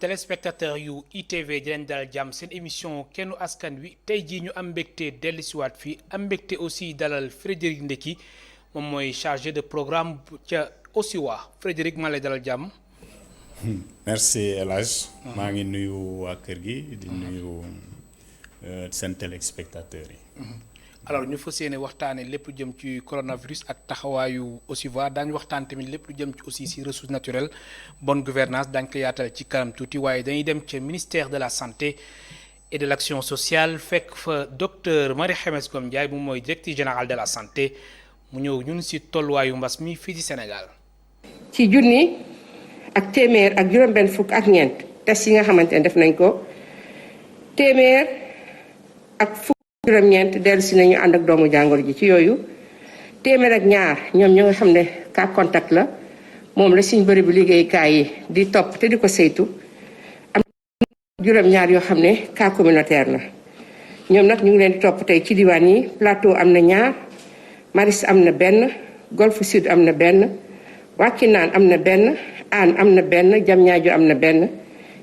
téléspectateur yu ITV di leen dalal jàmm seen émission kennu askan wi tey jii ñu am mbégte dellusiwaat fii am mbégte aussi dalal Frédéric Ndeki moom mooy chargé de programme ca OSIWA Frédéric maa lay dalal jàmm. merci El Hadj maa ngi nuyu waa kër gi di nuyu seen téléspectateurs yi. alors ñu fas yéene waxtaanee lépp lu jëm ci coronavirus ak taxawaayu OSIWA daañu waxtaan tamit lépp lu jëm ci aussi si ressources naturelles bonne gouvernance daañu ko yaatal ci kanam tuuti waaye dañuy dem ca ministère de la santé et de l'action sociale fekk fa docteur Marie Khemesse Ngom Ndiaye moom mooy directeur général de la santé mu ñëw ñun si tolluwaayu mbas mi fii ci Sénégal. ci junni ak téeméer ak juróom-benn fukk ak ñeent test yi nga xamante ne def nañ ko téeméer ak fukk juróom-ñeent dellu si nañu ànd ak doomu jàngoro ji ci yooyu téeméer ak ñaar ñoom ñoo nga xam ne cas contact la moom la suñ bëri bu liggéeykaay yi di topp te di ko saytu am juróom-ñaar yoo xam ne cas communautaire la ñoom nag ñu ngi leen di topp tey ci diwaan yi plateau am na ñaar Maris am na benn Golf Sud am na benn Wakhinane am na benn Hann am na benn Diamniadio am na benn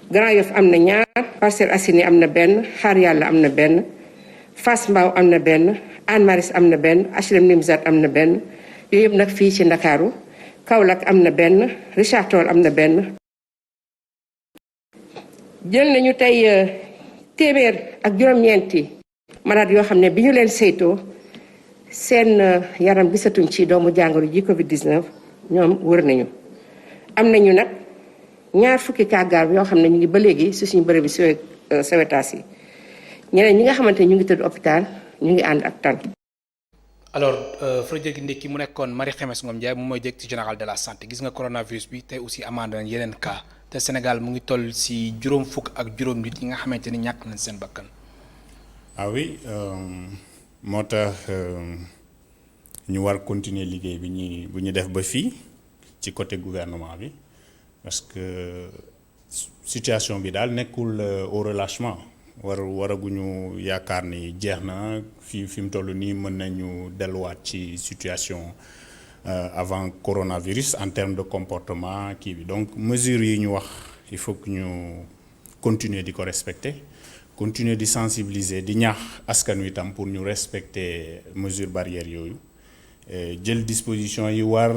Grand Yoff am na ñaar Parcelles Assainies am na benn Xaar Yàlla am na benn Fass Mbao am na benn Hann Maristes am na benn HLM Nimzatt am na benn yooyu yëpp nag fii ci Ndakaaru Kaolack am na benn Richard Toll am na benn jël nañu tey téeméer ak juróom-ñeenti malade yoo xam ne bi ñu leen saytoo seen yaram gisatuñ ci doomu jàngoro ji Covid-19 ñoom wër nañu am nañu nag ñaar fukki cas grave yoo xam ne ñu ngi ba léegi si suñu bërëb bi sewetaas yi ñeneen ñi nga xamante ne ñu ngi tëdd hôpital ñu ngi ànd ak tan. alors Frédéric Ndeki mu nekkoon Marie Khemesse Ngom Ndiaye moom mooy directeur général de la santé gis nga coronavirus bi tey aussi amande nañ yeneen cas te Sénégal mu ngi toll si juróom fukk ak juróom nit yi nga xamante ni ñàkk nañ seen bakkan. ah oui moo tax ñu war continuer liggéey bi bu ñu def ba fii ci côté gouvernement bi parce que situation bi daal nekkul au relâchement waraguñu yaakaar ni jeex na fi mu toll nii mën nañu delluwaat ci situation avant coronavirus en termes de comportement kii bi donc mesures yi ñu wax il faut que ñu continuer di ko respecter continuer di sensibiliser di ñaax askan wi tam pour ñu respecter mesures barrières yooyu jël disposition yi war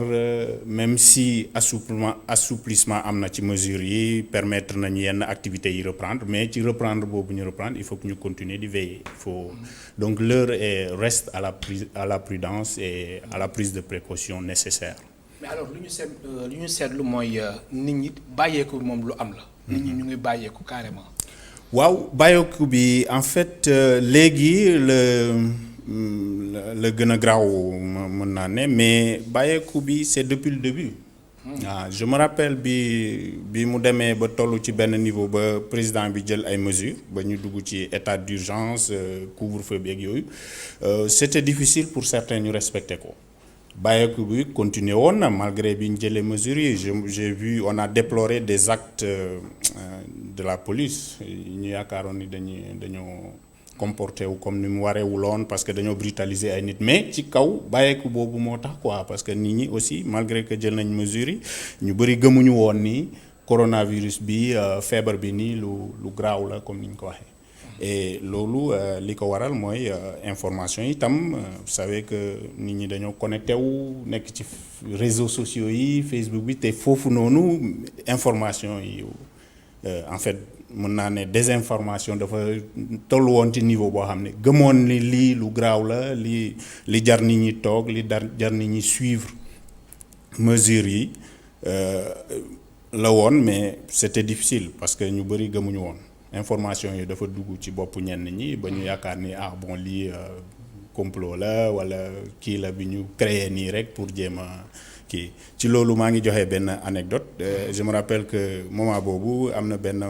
même si assouplissement am na ci mesures yi permettre nañu yenn activités yi reprendre mais ci reprendre boobu ñu reprendre il faut que ñu continuer di veiller il faut donc l'heure reste à la prudence et à la prise de précaution nécessaire. mais alors lu ñu seetlu mooy nit ñi bàyyeeku moom lu am la. nit ñi ñu ngi bàyyeeku carrément. waaw bàyyeeku bi en fait léegi la gën a graaw mën naa ne mais bàyyeeku bi c'est depuis le début. waaw je me rappelle bi mu demee ba toll ci benn niveau ba président bi jël ay mesures ba ñu dugg ci état d'urgence couvre-feu bi ak yooyu c'était difficile pour certains ñu respecter ko. bàyyeeku bi continuer woon na malgré bi ñu jëlee mesures yi j'ai vu on a déploré des actes de la police ñu yaakaaroon ni dañoo comporté wu comme ni mu wareewuloon parce que dañoo brutaliser ay nit mais ci kaw bàyyeeku boobu moo tax quoi parce que nit ñi aussi malgré que jël nañ mesures yi ñu bëri gëmuñu woon ni coronavirus bi feebar bi nii lu graaw la comme ni ñu ko waxee. et loolu li ko waral mooy information yi itam vous savez que nit ñi dañoo connecté wu nekk ci réseaux sociaux yi Facebook bi te foofu noonu information yi en fait mën naa ne désinformation dafa toll woon ci niveau boo xam ne gëmoon ni lii lu graaw la li jar nit ñi toog li jar nit ñi suivre mesures yi la woon mais c'était difficile parce que ñu bëri gëmuñu woon. information yi dafa dugg ci bopp ñenn ñi ba ñu yaakaar ni bon lii complot la wala kii la bi ñu créé nii rek pour jéem a kii ci loolu maa ngi joxe benn anecdote je me rappelle que moment boobu am na benn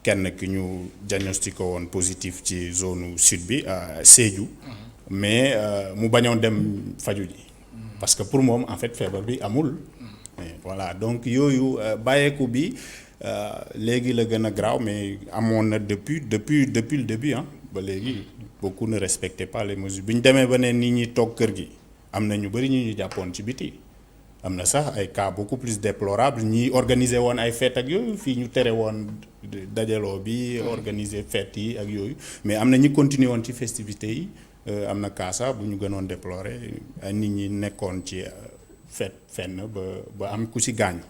kenn ki ñu diagnostiqué woon positif ci zone sud bi Sédhiou mais mu bañoon dem faju ji parce que pour moom en fait feebar bi amul voilà donc yooyu bàyyeeku bi léegi la gën a graaw mais amoon na depuis le début ba léegi beaucoup ne respectaient pas les mesures bi ñu demee ba ne nit ñi toog kër gi am na ñu bëri ñu jàppoon ci biti am na sax ay cas beaucoup plus déplorables ñi organiser woon ay fête ak yooyu fii ñu tere woon dajaloo bi organiser fête yi ak yooyu mais am na ñi continuer woon ci festivités yi am na cas sax bu ñu gënoon déplorer ay nit ñi nekkoon ci fête fenn ba am ku ci gaañu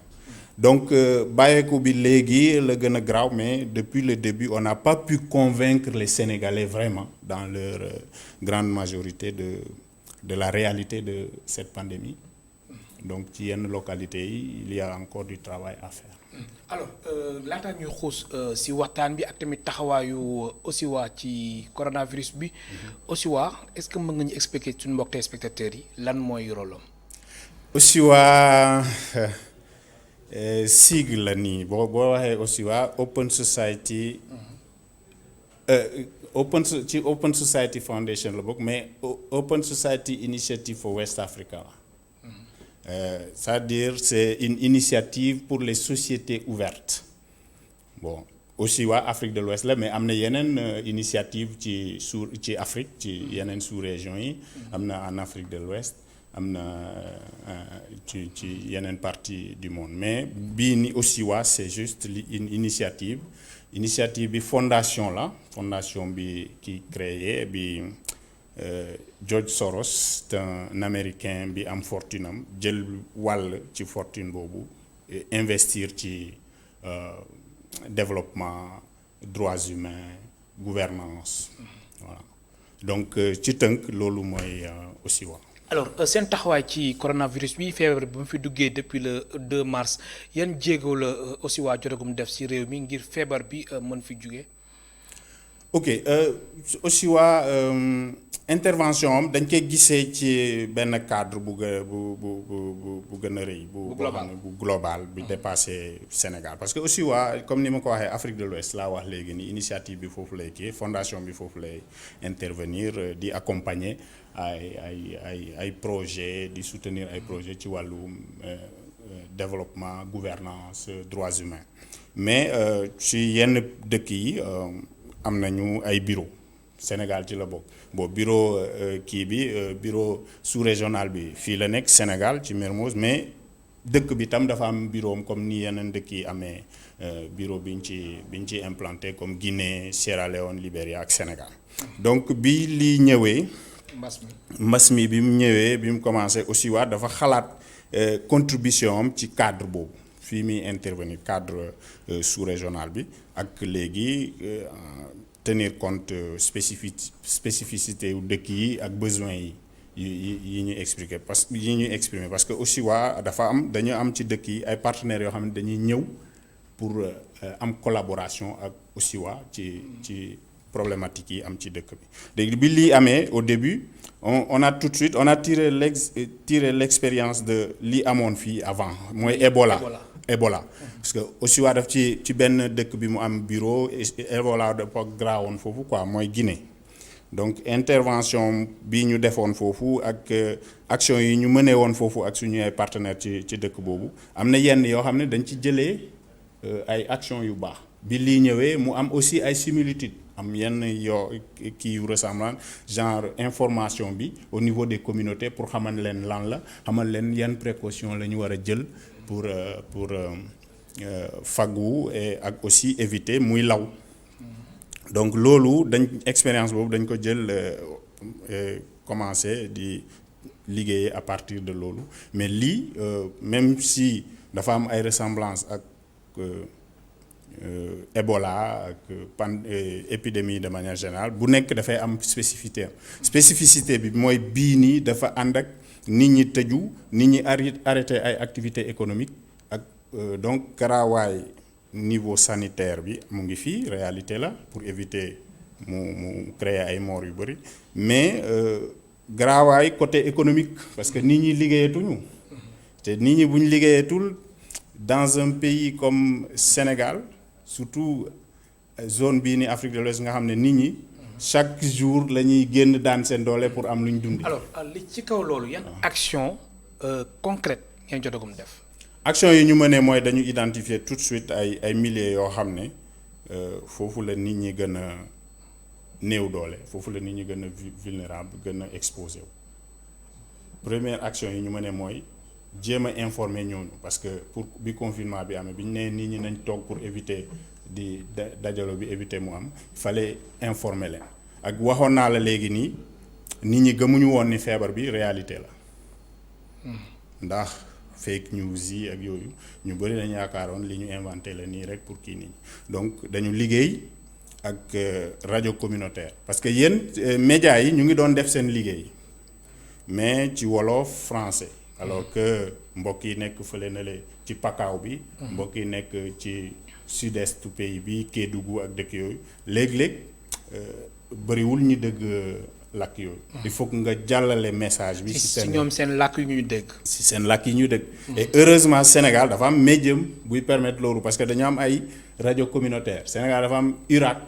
donc bàyyeeku bi léegi la gën a graaw mais depuis le début on n'a pas pu convaincre les Sénégalais vraiment dans leur grande majorité de la réalité de cette pandémie donc ci yenn localités yi il y a encore du travail à faire. Alors laataa ñuy xuus si waxtaan bi ak tamit taxawaayu OSIWA ci coronavirus bi OSIWA est-ce que mën nga ñu expliquer suñu mbokk téléspectateurs yi lan mooy rôle am. OSIWA sigle la nii boo waxee OSIWA Open Society Open Society Foundation la bokk mais Open Society Initiative for West Africa c'est-à-dire c'est une initiative pour les sociétés ouvertes bon OSIWA Afrique de l'Ouest la mais am na yeneen initiative ci Afrique ci yeneen sous-région yi am na en Afrique de l'Ouest am na ci yeneen partie du monde mais bii ni OSIWA c'est juste une initiative bi fondation bi qui créé bi George Soros c'est un américain bi am fortune am jël wàll ci fortune boobu investir ci développement droits humains gouvernance voilà donc ci tënk loolu mooy OSIWA. alors seen taxawaay ci coronavirus bi feebar bi mu fi duggee depuis le 2 mars yan jéego la OSIWA jotagum def ci réew mi ngir feebar bi mën fi jugee. ok OSIWA intervention am dañ koy gisee ci benn cadre bu gën a rëy. bu global bi dépassé Sénégal parce que OSIWA comme ni ma ko waxee Afrique de l'Ouest laa wax léegi ni initiative bi foofu lay kii fondation bi foofu lay intervenir di accompagner ay projet di soutenir ay projet ci wàllu développement gouvernance droits humains mais ci yenn dëkk yi am nañu ay bureau Sénégal ci la bokk bon bureau bureau sous-régional bi fii la nekk Sénégal ci Mermoz mais dëkk bi tam dafa am bureau comme ni yeneen dëkk yi amee bureau biñ ci implanté comme Guinée Sierra Leone Libéria ak Sénégal donc bi lii ñëwee mbas mi bi mu ñëwee bi mu commencé OSIWA dafa xalaat contribution am ci cadre boobu fii muy intervenir cadre sous-régional bi ak léegi tenir compte spécificité yu dëkk yi ak besoins yi ñuy expliquer yi ñuy exprimer parce que OSIWA dañu am ci dëkk yi ay partenaires yoo xam ne dañuy ñëw pour am collaboration ak OSIWA ci problématiques yi am ci dëkk bi léegi bi lii amee au début on a tout de suite on a tiré l'expérience de li amoon fii avant mooy Ebola parce que OSIWA daf ci benn dëkk bi mu am bureau Ebola dafa graawoon foofu quoi mooy Guinée donc intervention bi ñu defoon foofu ak action yi ñu mënee woon foofu ak suñu ay partenaires ci dëkk boobu am na yenn yoo xam ne dañ ci jëlee ay action yu baax bi lii ñëwee mu am aussi ay similitudes am yenn kii yu ressemblant genre information bi au niveau des communautés pour xamal leen lan la xamal leen yan précaution la ñu war a jël pour fagu et ak aussi éviter muy law donc loolu expérience boobu dañ ko jël commencer di liggéey à partir de loolu mais lii même si dafa am ay ressemblances ak Ebola ak épidémie de manière générale bu nekk dafay am spécificité bi mooy bii nii dafa ànd ak nit ñi tëju nit ñi arrêté ay activités économiques ak donc garaawaay niveau sanitaire bi mu ngi fii réalité la pour éviter mu créer ay morts yu bëri mais garaawaay côté économique parce que nit ñi liggéeyatuñu te nit ñi bu ñu liggéeyatul dans un pays comme Sénégal surtout zone bii ni Afrique de l'Ouest nga xam ne nit ñi chaque jour la ñuy génn daan seen doole pour am lu ñu dundi. alors li ci kaw loolu yan action concrète ngeen jotagum def. action yi ñu mënee mooy dañu identifier tout de suite ay milliers yoo xam ne foofu la nit ñi gën a néew doole foofu la nit ñi gën a vulnérable gën a exposé wu. Première action yi ñu mënee mooy jéem a informer ñooñu parce que pour bi confinement bi amee bi ñu nee nit ñi nañ toog pour éviter di dajaloo bi éviter mu am il fallait informer leen ak waxoon naa la léegi nii nit ñi gëmuñu woon ni feebar bi réalité la ndax fake news yi ak yooyu ñu bëri dañu yaakaaroon li ñu inventé la nii rek pour kii nit ñi donc dañu liggéey ak rajo communautaire parce que yéen médias yi ñu ngi doon def seen liggéey mais ci wolof français alors que mbokk yi nekk fële na le ci pakaaw bi mbokk yi nekk ci sud-est du pays bi Kédougou ak dëkk yooyu léeg-léeg bëriwul ñi dëgg làkk yooyu il faut que nga jàllale message bi si ñoom seen làkk yu ñuy dégg si seen làkk yi ñuy dégg et heureusement Sénégal dafa am médium buy permettre loolu parce que dañu am ay rajo communautaire Sénégal dafa am URAC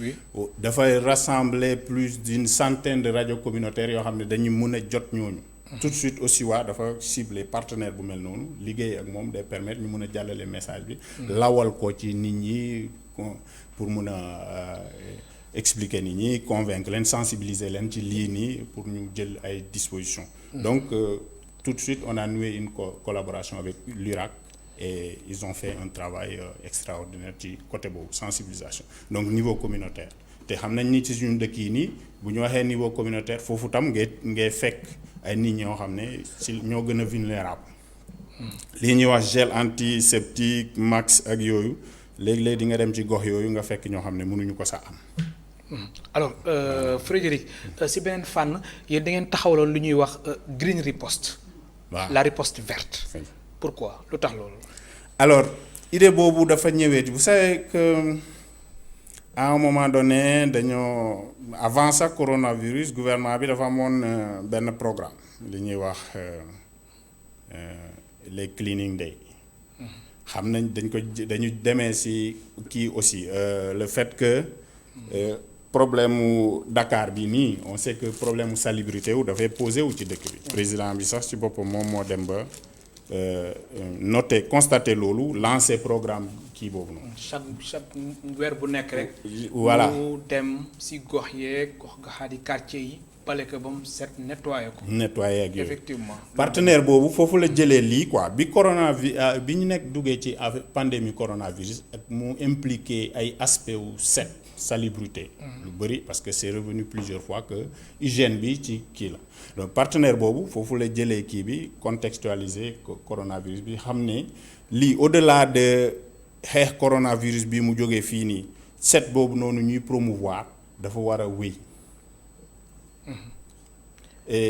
oui dafay rassembler plus d'une centaine de radios communautaires yoo xam ne dañu mën a jot ñooñu tout de suite aussi waa dafa cibler partenaire bu mel noonu liggéey ak moom day permettre ñu mën a jàllale message bi lawal ko ci nit ñi pour mën a expliquer nit ñi convaincre leen sensibiliser leen ci lii nii pour ñu jël ay dispositions donc tout de suite on a noué une collaboration avec l'URAC et ils ont fait un travail extraordinaire ci côté boobu sensibilisation donc niveau communautaire te xam nañ ni ci suñu dëkk yi nii bu ñu waxee niveau communautaire foofu tam ngay fekk ay nit ñoo xam ne ci ñoo gën a vulnérable lii ñuy wax gel antiseptique max ak yooyu léegi-léegi di nga dem ci gox yooyu nga fekk ñoo xam ne mënuñu ko sax am. alors Frédéric si beneen fànn yéen da ngeen taxawaloon lu ñuy wax green riposte. waaw la riposte verte. pourquoi lu tax loolu. alors idée boobu dafa ñëwee vous savez que à un moment donné dañoo avant ça coronavirus gouvernement bi dafa amoon benn programme li ñuy wax les cleaning day xam nañ dañu demee ci kii aussi le fait que problème mu Dakar bi nii on sait que problème mu salubrité wu dafay posé wu ci dëkk bi président bi sax ci boppam moom moo dem ba noté constaté loolu lancé programme kii boobu noonu. chaque weer bu nekk rek. voilà mu dem si gox yeeg gox gaxaadi quartier yi bale ko ba mu set nettoyé ko. nettoyé ak yooyu effectivement. partenaire boobu foofu la jëlee lii quoi bi bi ñu nekk duggee ci pandémie coronavirus ak mu impliqué ay aspect wu set salubrité. lu bëri parce que c'est revenu plusieurs fois que hygiène bi ci kii la. donc partenaire boobu foofu la jëlee kii bi contextualiser coronavirus bi xam ne lii au-delà de xeex coronavirus bi mu jógee fii nii set boobu noonu ñuy promouvoir dafa war a wéy.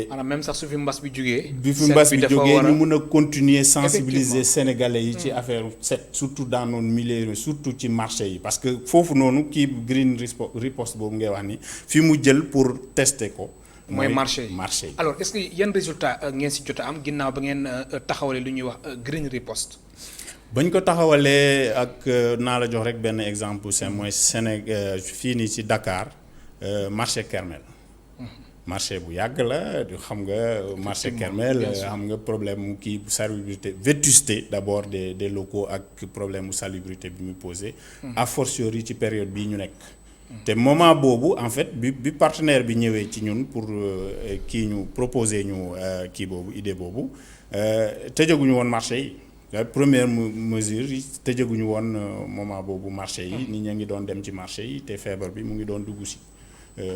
maanaam même sax su fi mbas bi jógee. bi fi mbas bi jógee ñu mun a continuer sensibiliser sénégalais yi ci affaire set surtout dans nos milieux surtout ci marché yi parce que foofu noonu kii green riposte boobu ngay wax ni fi mu jël pour tester ko. mooy marché yi alors est-ce que yan résultat ngeen si jot a am ginnaaw ba ngeen taxawalee lu ñuy wax green riposte. bañ ko taxawalee ak naa la jox rek benn exemple c'est mooy Sénégal fii nii ci Dakar marché Kermel. marché bu yàgg la xam nga marché Kermel xam nga problème mu kii salubrité vétusté d'abord des locaux ak problème mu salubrité bi mu posé. a fortiori ci période bii ñu nekk. te moment boobu en fait bi partenaire bi ñëwee ci ñun pour kii ñu proposer ñu kii boobu idée boobu tëjaguñu woon marché yi première mesure yi tëjaguñu woon moment boobu marché yi nit ña ngi doon dem ci marché yi te feebar bi mu ngi doon dugg si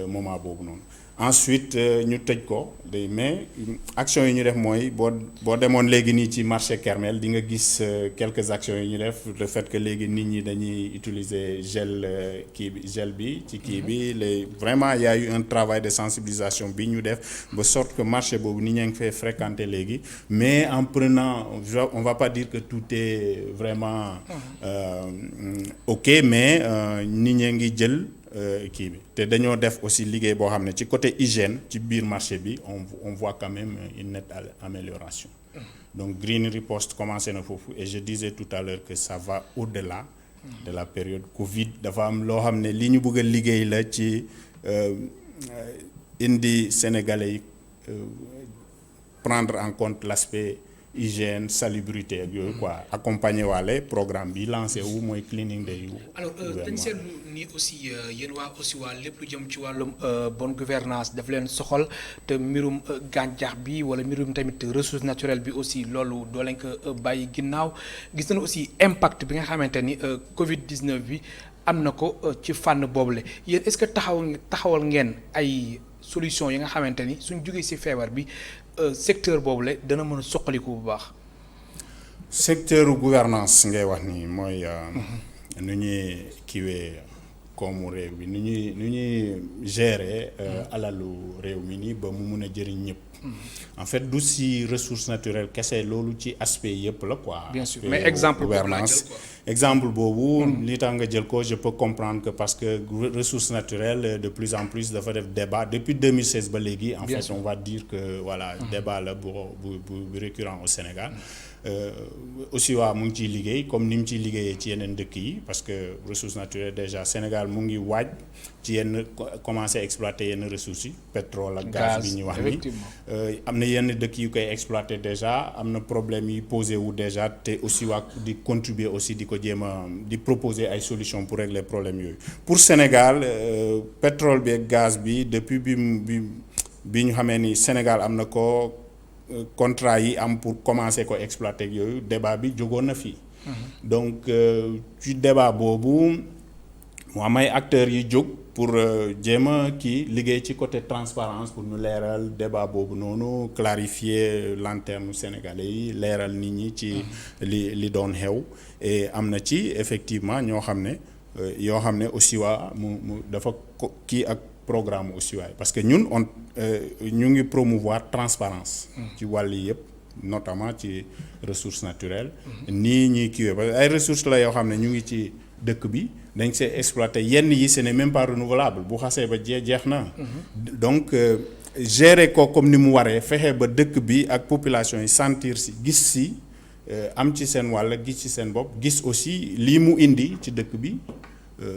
moment boobu noonu ensuite ñu tëj ko mais action yi ñu def mooy boo demoon léegi nii ci marché Kermel di nga gis quelques actions yi ñu def le fait que léegi nit ñi dañuy utiliser gel bi ci kii bi vraiment il y a eu un travail de sensibilisation bi ñu def ba sorte que marché boobu nit ñaa ngi fay fréquenter léegi mais en prenant on va pas dire que tout est vraiment ok mais nit ñaa ngi jël kii bi te dañoo def aussi liggéey boo xam ne ci côté hygiène ci biir marché bi on voit quand même une nette amélioration donc green riposte commencé na foofu et je disais tout à l'heure que ça va au-delà de la période Covid dafa am loo xam ne li ñu bëgg a liggéey la ci indi Sénégalais yi prendre en compte l'aspect hygiène salubrité ak yooyu quoi accompagner waale programme bi lancé wu mooy cleaning day yu alors dañ seetlu ni aussi yéen waa aussi waa lépp lu jëm ci wàllum bonne gouvernance daf leen soxal te mbirum gàncax bi wala mbirum tamit ressource naturelle bi aussi loolu doo leen ko bàyyi ginnaaw gis nañu aussi impact bi nga xamante ni Covid 19 bi am na ko ci fànn boobule yéen est-ce que taxawal ngeen ay solution yi nga xamante ni suñ jógee ci feebar bi secteur boobule dana mën a soqaliku bu baax. secteur gouvernance ngay wax ni mooy nu ñuy kiiwee koomu réew bi nu ñuy gérer alalu réew mi nii ba mu mun a jëriñ ñëpp. En fait du si ressources naturelles kese loolu ci aspect yëpp la quoi. Bien sûr mais exemple gouvernance exemple boobu. li tax nga jël ko je peux comprendre que parce que ressources naturelles de plus en plus dafa def débat depuis 2016 ba léegi. en fait on va dire que voilà débat la bu récurrent au Sénégal. aussi waa mu ngi ciy liggéey comme ni mu ciy liggéeyee ci yeneen dëkk yi parce que ressources naturelles déjà Sénégal mu ngi waaj ci yenn commencer exploiter yenn ressources yi pétrole ak gaz bi ñuy wax ni am na yenn dëkk yu koy exploiter déjà am na problème yi posé wu déjà te aussi waa di contribuer aussi di ko jéem a di proposer ay solutions pour régler problème yooyu pour Sénégal pétrole bi ak gaz bi depuis bi ñu xamee ni Sénégal am na ko contrat yi am pour commencer ko exploiter yooyu débat bi jógoon na fii. donc ci débat boobu mu am ay acteurs yi jóg pour jéem a kii liggéey ci côté transparence pour ñu leeral débat boobu noonu clarifier lanterne sénégalais yi leeral nit ñi ci li doon xew et am na ci effectivement ñoo xam ne yoo xam ne aussi waa mu dafa kii ak programme aussi waay parce que ñun ñu ngi promouvoir transparence ci wàll yëpp notamment ci ressources naturelles nii ñuy kiiwee parce que ay ressources la yoo xam ne ñu ngi ci dëkk bi dañ see exploiter yenn yi ce n'est même pas renouvelable bu xasee ba jeex na donc gérer ko comme ni mu waree fexe ba dëkk bi ak population yi sentir si gis si am ci seen wàll gis ci seen bopp gis aussi lii mu indi ci dëkk bi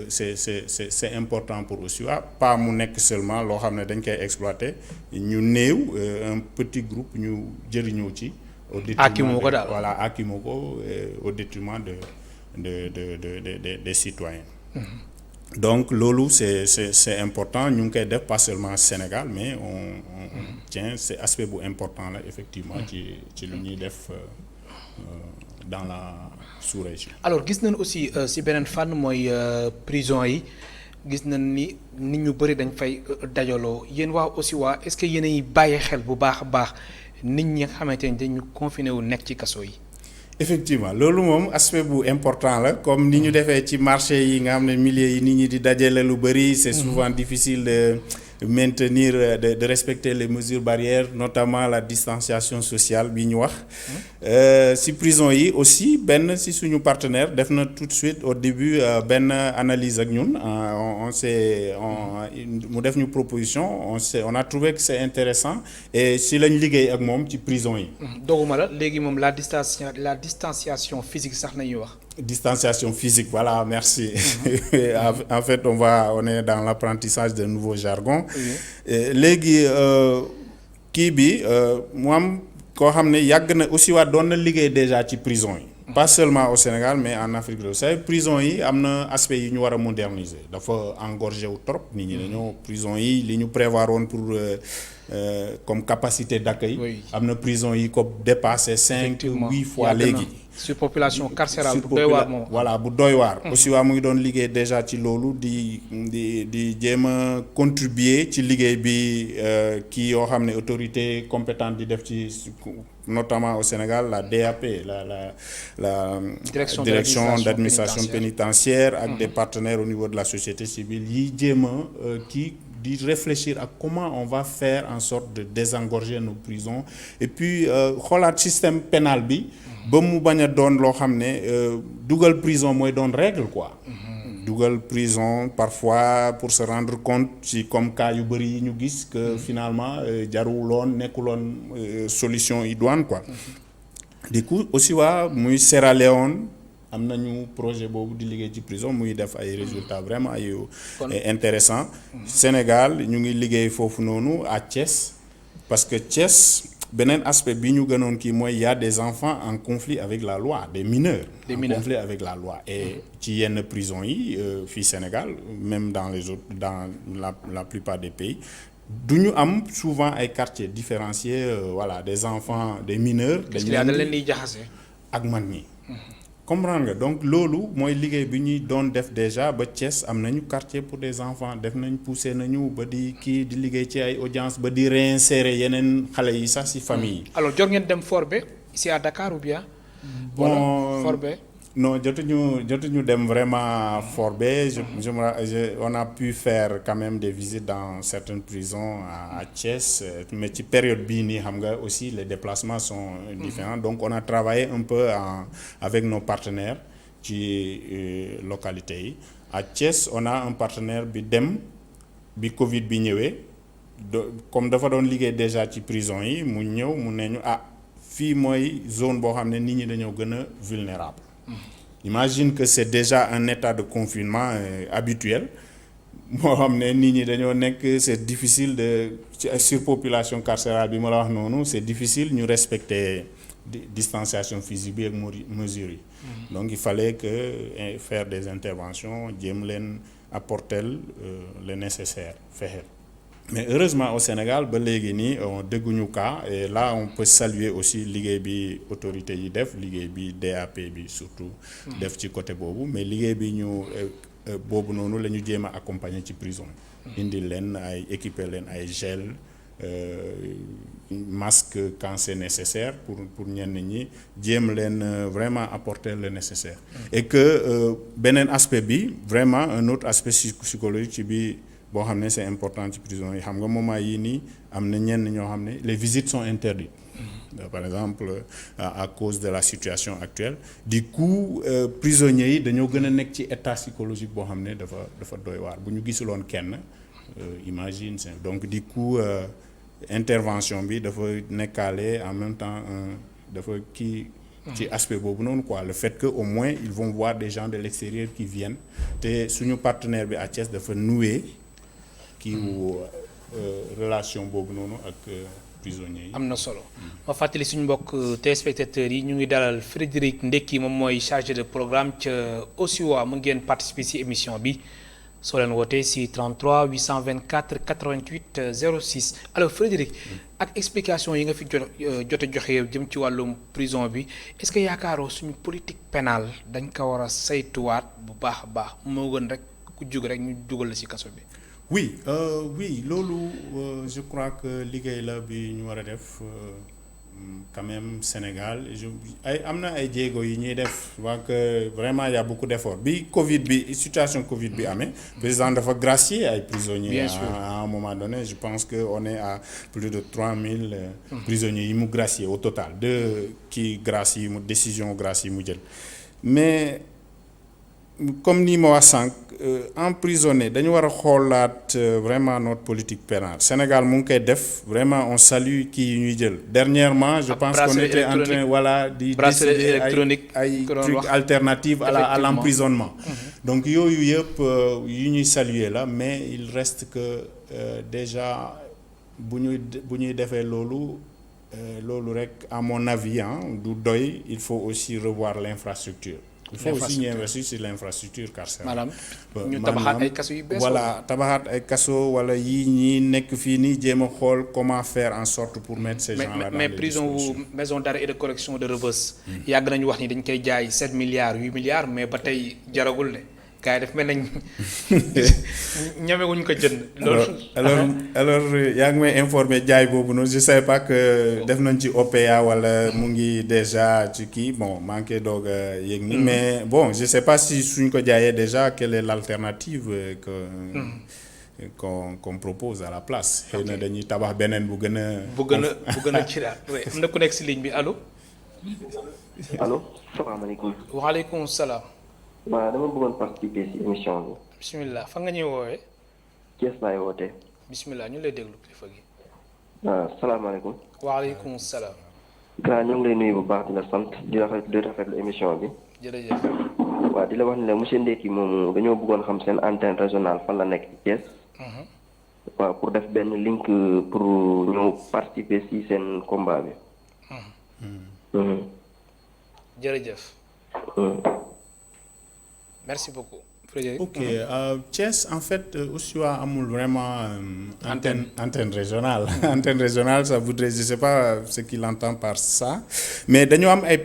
c'est important pour aussi pas mu nekk seulement loo xam ne dañ koy exploiter ñu néew un petit groupe ñu jëriñoo ci au détriment voilà akimoo ko au détriment des citoyens donc loolu c'est important ñu ngi koy def pas seulement Sénégal mais on tient c'est aspect bu important la effectivement ci lu ñuy def dans la sous-région. alors gis nañ aussi ci beneen fànn mooy prison yi gis nañ ni nit ñu bëri dañ fay dajaloo yéen waa aussi waa est-ce que yéen a ngi bàyyi xel bu baax a baax nit ñi nga xamante ni dañu confiné wu nekk ci kaso yi. effectivement loolu moom aspect bu important la comme ni ñu defee ci marché yi nga xam ne milieu yi nit ñi di dajale lu bëri c'est souvent difficile de maintenir de respecter les mesures barrières notamment la distanciation sociale bi ñu wax ci prison yi aussi benn ci suñu partenaire def na tout de suite au début benn analyse ak ñun mu def ñu proposition on a trouvé que c'est intéressant et ci lañ liggéey ak moom ci prison yi. doguma la léegi moom la distanciation physique sax nañuy wax. distanciation physique voilà merci. En fait on est dans l'apprentissage de nouveaux jargons. léegi kii bi mu am koo xam ne yàgg na aussi waa doon na liggéey déjà ci prison yi. pas seulement au Sénégal mais en Afrique de l'Ouest prison yi am na aspect yi ñu war a moderniser dafa engorgé wu trop nit ñi dañoo prison yi li ñu prévoir woon pour comme capacité d'accueil am na prison yi ko dépassé 5-8 fois léegi. surpopulation carcérale bu doy waar moom voilà bu doy waar. aussi waa mu ngi doon liggéey déjà ci loolu di jéem a contribuer ci liggéey bi kii yoo xam ne autorité compétente di def ci notamment au Sénégal la DAP la direction d'administration pénitentiaire ak des partenaires au niveau de la société civile yi jéem a kii di réfléchir à comment on va faire en sorte de désengorger nos prisons et puis xoolaat système pénal bi ba mu bañ a doon loo xam ne dugal prison mooy doon règle quoi. dugal prison parfois pour se rendre compte ci comme cas yu bëri yi ñu gis que finalement jaruloon nekkuloon solution idoine quoi. du coup aussi waa muy Sierra Leone am nañu projet boobu di liggéey ci prison muy def ay résultats vraiment yu intéressant Sénégal ñu ngi liggéey foofu noonu à Thiès parce que Thiès beneen aspect bi ñu gënoon kii mooy y a des enfants en conflit avec la loi, des mineurs en conflit avec la loi, et ci yenn prison yi fii Sénégal, même dans les autres, dans la plupart des pays, du ñu am souvent ay quartiers différenciés, voilà, des enfants, des mineurs dañ leen di jaxase ak mag ñi. Comprendre nga, donc loolu mooy liggéey bi ñuy doon def déjà ba Thiès am nañu quartier pour des enfants, def nañ pousser nañu ba di kii di liggéey ci ay audience ba di réinsérer yeneen xale yi sax ci famille yi. Alors jot ngeen dem Forbé ici à Dakar ou bien. Bon Forbé. Non, jotuñu dem vraiment Forbé. On a pu faire quand même des visites dans certaines prisons à Thiès, mais ci période bii nii xam nga aussi les déplacements sont différents, donc on a travaillé un peu avec nos partenaires ci localités yi. À Thiès on a un partenaire bi Covid bi ñëwee comme dafa doon liggéey déjà ci prison yi mu ñëw mu ne ñu fii mooy zone boo xam ne nit ñi dañoo gën a vulnérable. Imagine que c'est déjà un état de confinement habituel moo xam ne nit ñi dañoo nekk, c'est difficile de surpopulation carcérale bi ma la wax noonu, c'est difficile ñu respecter distanciation physique bi ak mesures yi. Donc il fallait que faire des interventions, jéem leen apporter le nécessaire fexe. Mais heureusement au Sénégal ba léegi nii dégguñu cas, et là on peut saluer aussi liggéey bi autorité yi def, liggéey bi DAP bi surtout def ci côté boobu, mais liggéey bi ñu boobu noonu la ñu jéem a accompagner ci prison indi leen ay équiper leen ay gel, masque quand c'est nécessaire pour ñenn ñi, jéem leen vraiment apporter le nécessaire. Et que beneen aspect bi vraiment un autre aspect psychologique ci bi boo xam ne c'est important ci prison yi, xam nga moment yii nii am na ñenn ñoo xam ne les visites sont interdites. Par exemple à cause de la situation actuelle, du coup prisonniers yi dañoo gën a nekk ci état psychologique boo xam ne dafa doy waar bu ñu gisuloon kenn, imagine. Donc du coup intervention bi dafa nekkaale en même temps dafa kii ci aspect boobu noonu quoi, le fait que au moins ils vont voir des gens de l'extérieur qui viennent, te suñu partenaire bi à Thiès dafa nouer relation boobu noonu ak prisonniers yi. am na solo. ma fàttali suñu mbokk téléspectateurs yi ñu ngi dalal Frédéric Ndeki, moom mooy chargé de programme ca OSIWA. mu ngeen participer ci émission bi soo leen wootee ci 33 824 88 06. alors Frédéric, ak explication yi nga fi jot a joxe jëm ci wàllum prison bi, est-ce que yaakaaroo suñu politique pénale dañ ko war a saytuwaat bu baax a baax, moo gën rek ku jug rek ñu dugal la ci kaso bi. Oui, loolu je crois que liggéey la bi ñu war a def quand même Sénégal. am na ay jéego yi ñuy def, waa que vraiment y a beaucoup d'efforts. Bi Covid bi situation Covid bi amee, président dafa gracier ay prisonniers à un moment donné. Je pense que on est à plus de 3000 prisonniers yi mu gracier au total, de kii grâce yi mu décision grâce yi mu jël. Mais comme ni ma wax sànq, emprisonné dañu war a xoolaat vraiment notre politique pénale. Sénégal mu ngi koy def, vraiment on salue kii yi ñuy jël. Dernièrement je pense qu'on était en train voilà di décider ay trucs alternatifs à l'emprisonnement. Donc yooyu yëpp yu ñuy saluer la, mais il reste que déjà bu ñuy defee loolu rek à mon avis du doy, il faut aussi revoir l'infrastructure. Il faut aussi ñu investir sur l'infrastructure carcérale. ñu tabaxaat ay kaso yu bees. Voilà, tabaxaat ay kaso wala yii ñi nekk fii nii jéem a xool comment faire en sorte pour mettre ces gens-là dans les dispositions. Mais maison d'arrêt et de correction de Rebeuss yàgg nañu wax ni dañ koy jaay 7 milliards 8 milliards, mais ba tey jaragul ne gars yi daf mel nañ ñamewuñ ko jënd. alors yaa ngi may informé jaay boobu noonu, je savais pas que def nañ ci OPA wala mu ngi déjà ci kii, bon maa ngi koy doog a yëg ni, mais bon je sais pas si suñ ko jaayee déjà quelle est l'alternative qu'on propose à la place. Xëy na dañuy tabax beneen bu gën a ci daal. am na ku nekk ci ligne bi, allo. salaamaaleykum. waaleykum salaam. waaw dama bëggoon participer ci émission bi. bismillah, fa nga ñuy woowee. Thiès laay wootee. bismillah, ñu lay déglu kilifa gi. waaw salaamaaleykum. waaleykum salaam. grand ñoo ngi lay nuyu bu baax di la sant di rafetlu émission bi. jërëjëf. waaw di la wax ne la monsieur Ndeki moomu dañoo bëggoon xam seen antenne régionale fan la nekk ci Thiès. waaw pour def benn link pour ñu participer ci seen combat bi. jërëjëf. merci beaucoup. Ok, Thiès en fait Oussouye amul vraiment antenne régionale. Antenne régionale, ça voudrait, je sais pas ce qu'il entend par ça, mais dañoo am ay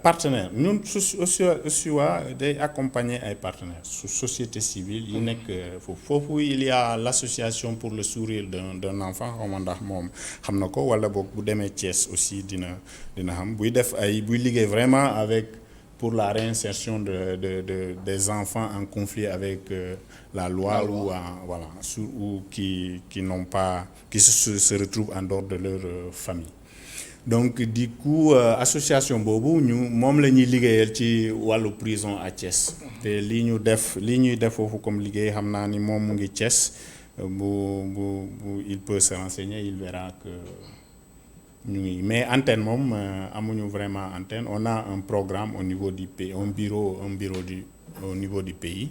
partenaires ñun Oussouye day accompagner ay partenaires su société civile yi nekk foofu il y a l'association pour le sourire d'un enfant xaw ma ndax moom xam na ko wala boog bu demee Thiès aussi dina xam buy def ay buy liggéey vraiment avec pour la réinsertion des enfants en conflit avec la loi ou voilà ou qui n'ont pas qui se retrouvent en dehors de leur famille. Donc du coup association boobu ñu moom la ñuy liggéeyal ci wàllu prison à Thiès te li ñuy def foofu comme liggéey xam naa ni moom mu ngi Thiès bu il peut se renseigner, il verra que mais antenne moom amuñu vraiment antenne. On a un programme au niveau du pays, un bureau au niveau du pays,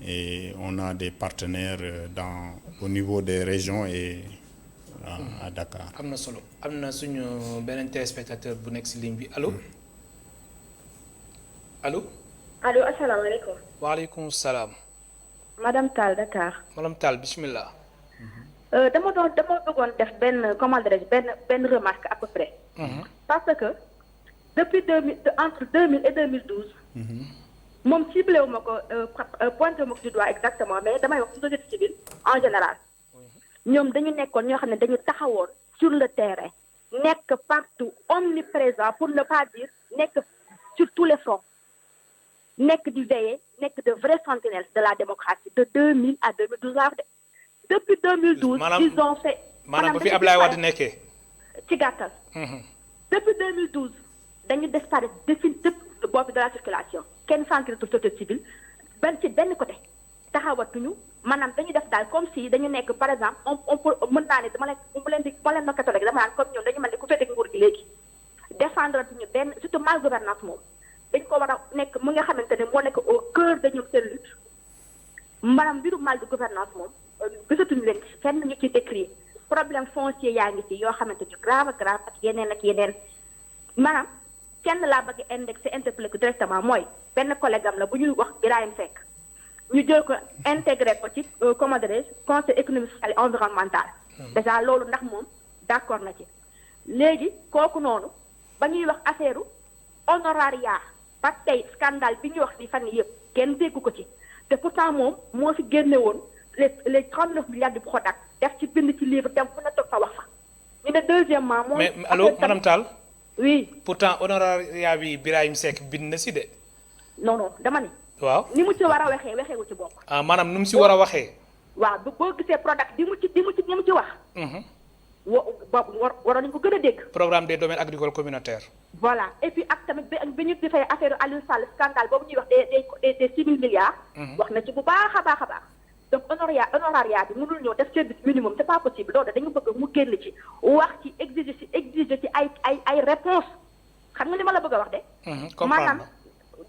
et on a des partenaires au niveau des régions et à Dakar. am na solo am na suñu beneen téléspectateur bu nekk ci ligne bi allo allo. allo asalaamaaleykum. waaleykum salaam. madame Tall Dakar. madame Tall bismillah. dama bëggoon def benn remarque à peu près. parce que depuis entre 2000 et 2012. moom ciblé wu ma ko pointé wu ma ko du doigt exactement mais damay wax société civile en général. ñoom dañu nekkoon ñoo xam ne dañu taxawoon sur le terrain nekk partout omniprésent pour ne pas dire nekk sur tous les fronts nekk di veiller nekk de vrais sentinelles de la démocratie de 2000 à 2012 laa wax de. Depuis 2012, ils ont fait. Madame, depuis Ablaye Wade nekkee. ci gàttal. Depuis 2012 dañu disparaître depuis boobu de la circulation kenn sentir société civile benn côté taxawatuñu maanaam dañu def daal comme si dañu nekk par exemple on peut mën naa ne dama leen na catholique dama naan comme ñun dañu mel ni ku féete nguur gi léegi défendre ñu benn surtout mal gouvernance moom dañ ko war a nekk mu nga xamante ne moo nekk au cœur de ñoom seen lutte maanaam mbiru mal de gouvernance moom gisatuñu leen fenn ñu ci décrire problème foncier yaa ngi ci yoo xamante ni grave ak yeneen maanaam kenn laa bëgg indexé interpellé ko directement mooy benn collègue am la bu ñuy wax Birahim Seck ñu jël ko intégré ko ci comment dirais-je conseil économique social et environnemental. déjà loolu ndax moom d'accord na ci. léegi kooku noonu ba ñuy wax affaire honoraria ba tey scandale bi ñuy wax ni fan yii yëpp kenn déggu ko ci te pourtant moom moo fi génne woon les 39 milliards du Prodac def ci bind ci livre dem fu na toog fa wax fa. ñu ne deuxièmement. moom mais allo madame Tall. oui. pourtant honoraria bi Birahim Seck bind na si de. non dama ni. waaw ni mu ci war a waxee wu ci bokk. ah maanaam nu mu si war a waxee. waaw boo gisee Prodac di mu ci wax. waroon nañu ko gën a dégg. programme des domaines agricoles communautaires. voilà et puis ak tamit bi ñu defee affaire Aliou Sall scandale boobu ñuy wax des 6 000 milliards. wax na ci bu baax a baax a baax. donc honoraria bi mënul ñëw def service minimum c'est pas possible loolu dañu bëgg mu génn ci wax ci exiger ci ay réponses xam nga li ma la bëgg a wax de. maanaam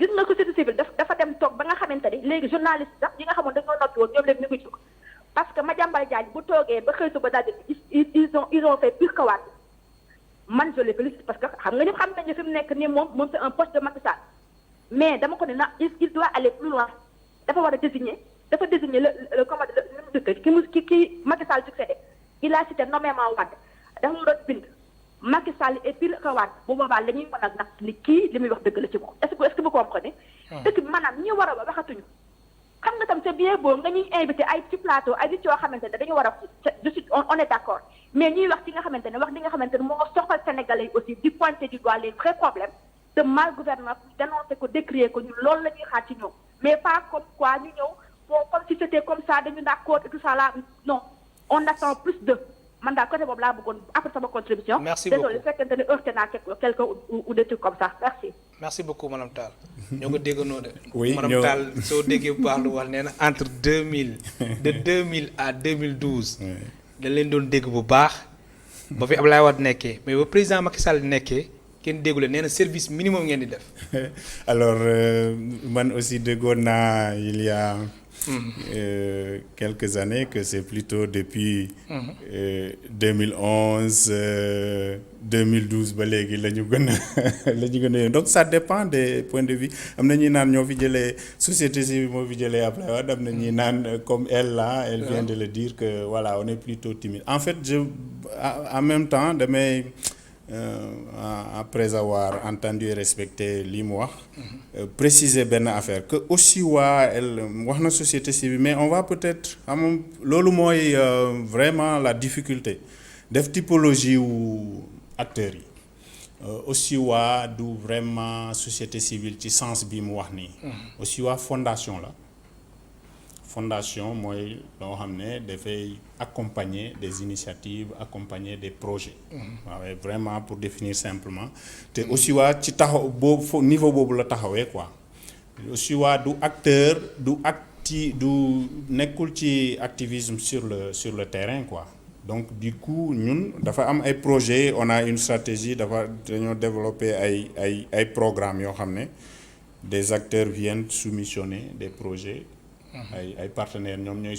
gis nga société civile dafa dem toog ba nga xamante ni léegi journaliste sax yi nga xamoon dañoo noppi woon ñoom léegi ñu ngi jóg parce que Madiambal Diagne bu toogee ba xëy suba daal di ils ont fait pire que Wade man je les félicite parce que xam nga ñëpp xam nañu fi mu nekk nii moom c'est un poste de Macky Sall mais dama ko ne na il doit aller plus loin dafa war a désigner le comment ki Macky Sall succédé il a cité nommément Wade dafa mu doon bind Macky Sall est pire que Wade bu boobaa la ñuy mën a nag ni kii li muy wax dëgg la ci moom est-ce que vous comprenez. dëkk bi maanaam ñi war a waxatuñu. xam nga tam c'est bien beau nga ñuy invité ay ci plateau ay nit yoo xamante ne dañu war a je suis on est d'accord mais ñuy wax ci nga xamante ne wax li nga xamante ne moo soxal Sénégalais yi aussi di pointer du doigt les vrais problèmes de mal gouvernance dénoncer ko décrier ko ñu loolu la ñuy xaar ci ñoom mais pas comme quoi ñu ñëw bon comme si c'était comme ça dañu d'accord et tout ça là non on attend plus de man daal côté boobu laa bëggoon après sama contribution. merci beaucoup désolé fekkente ne heurté naa quelqu'un ou des trucs comme ça merci. merci beaucoup madame Tall. ñoo ko déggandoo de. oui madame Tall soo déggee bu baax lu wax nee na entre 2000 de 2000 à 2012. dañ leen doon dégg bu baax. ba fi Ablaye Wade nekkee mais ba président Macky Sall nekkee kenn déggu leen nee na service minimum ngeen di def. Alors man aussi déggoon naa il y a quelques années que c'est plutôt depuis 2011 2012 ba léegi la ñu gën a donc ça dépend des points de vue am na ñuy naan ñoo fi jëlee société civile moo fi jëlee Ablaye Wade am na ñuy naan comme elle là elle vient de le dire que voilà on est plutôt timide en fait en même temps damay après avoir entendu et respecté li mu wax préciser benn affaire que aussi elle wax na société civile mais on va peut-être xam loolu mooy vraiment la difficulté def typologie wu acteurs yi aussi du vraiment société civile ci sens bi mu wax nii aussi fondation la fondation mooy loo xam ne dafay accompagner des initiatives accompagner des projets waaw vraiment pour définir simplement te aussi ci taxaw boobu niveau boobu la taxawee quoi aussi du acteur du nekkul ci activisme sur le terrain quoi donc du coup ñun dafa am ay projets on a une stratégie dañoo développer ay programmes yoo xam ne des acteurs viennent soumissionner des projets ay partenaires ñoom ñooy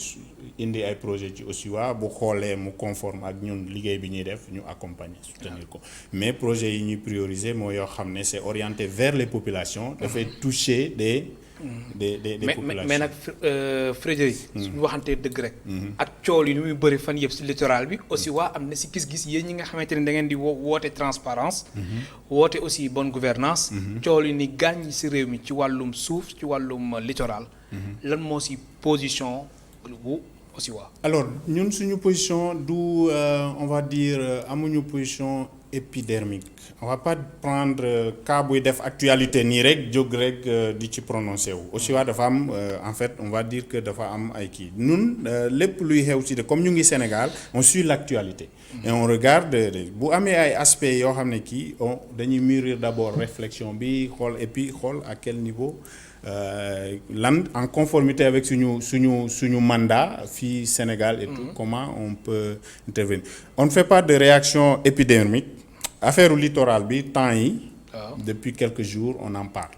indi ay projet ci OSIWA bu xoolee mu conforme ak ñun liggéey bi ñuy def ñu accompagner soutenir ko mais projet yi ñuy prioriser moo yoo xam ne c'est orienté vers les populations dafay toucher des populations mais nag Frédéric suñu waxantee dëgg rek ak cool yi ni muy bëri fan yëpp si littoral bi OSIWA am na si gis-gis yéen ñi nga xamante ne da ngeen di woote transparence woote aussi bonne gouvernance cool yi ni gàññ si réew mi ci wàllum suuf ci wàllum littoral lan moo si position bu OSIWA alors ñun suñu position on va dire amuñu position épidermique on va pas prendre cas buy def actualité nii rek jóg rek di ci prononcer wu OSIWA dafa am en fait on va dire que dafa am ay kii ñun lépp luy xew ci comme ñu ngi Sénégal on suit l'actualité et on regarde bu amee ay aspects yoo xam ne kii dañuy mûrir d'abord réflexion bi xool et puis xool à quel niveau en conformité avec suñu mandat fii Sénégal et tout comment on peut intervenir on ne fait pas de réaction épidermique affaire littoral bi temps yi depuis quelques jours on en parle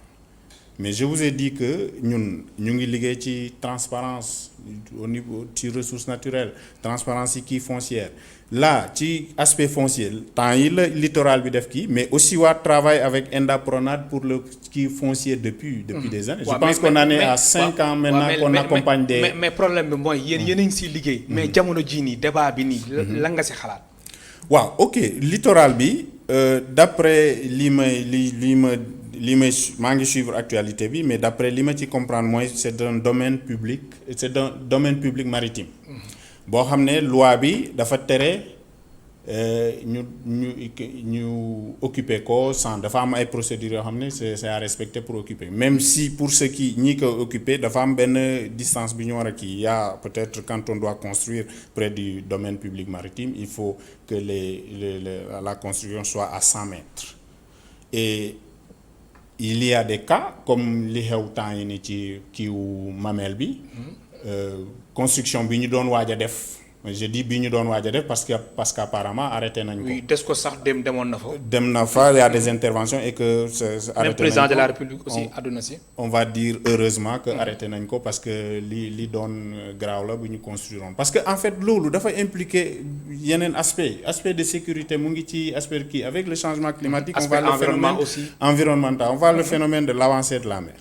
mais je vous ai dit que ñun ñu ngi liggéey ci transparence au niveau ci ressources naturelles transparence yi kii foncière là ci aspect foncier temps yi la littoral bi def kii mais aussi travaille avec Endapronad pour le kii foncier depuis des années. Je pense qu'on en est à 5 ans maintenant qu'on accompagne des. mais problème bi mooy yéen a ngi siy liggéey. mais jamono jii nii débat bi nii. lan nga si xalaat. waaw ok littoral bi d'après li maa ngi suivre actualité bi mais d'après li ma ci comprendre mooy c'est un domaine public maritime. boo xam ne loi bi dafa tere ñu occuper ko sans dafa am ay procédures yoo xam ne c'est à respecter pour occuper même si pour ceux qui ñi ko occuper dafa am benn distance bi ñu war a kii y a peut-être quand on doit construire près du domaine public maritime il faut que la construction soit à 100 mètres et il y a des cas comme li xew temps yi ni ci kiiwu Mamel bi construction bi ñu doon waaj a def je dis bi ñu doon waaj a def parce qu'apparemment arrêté nañ ko. oui des ko sax demoon na fa. dem na fa il y a des interventions et que arrêté nañ ko même président de la République aussi àdduna si. on va dire heureusement que arrêté nañ ko parce que li doon graaw la bu ñu construiroon parce que en fait loolu dafa impliquer yeneen aspect de sécurité mu ngi ci aspect kii avec le changement climatique. aspect environnement aussi environnemental on voit le phénomène de l'avancée de la mer.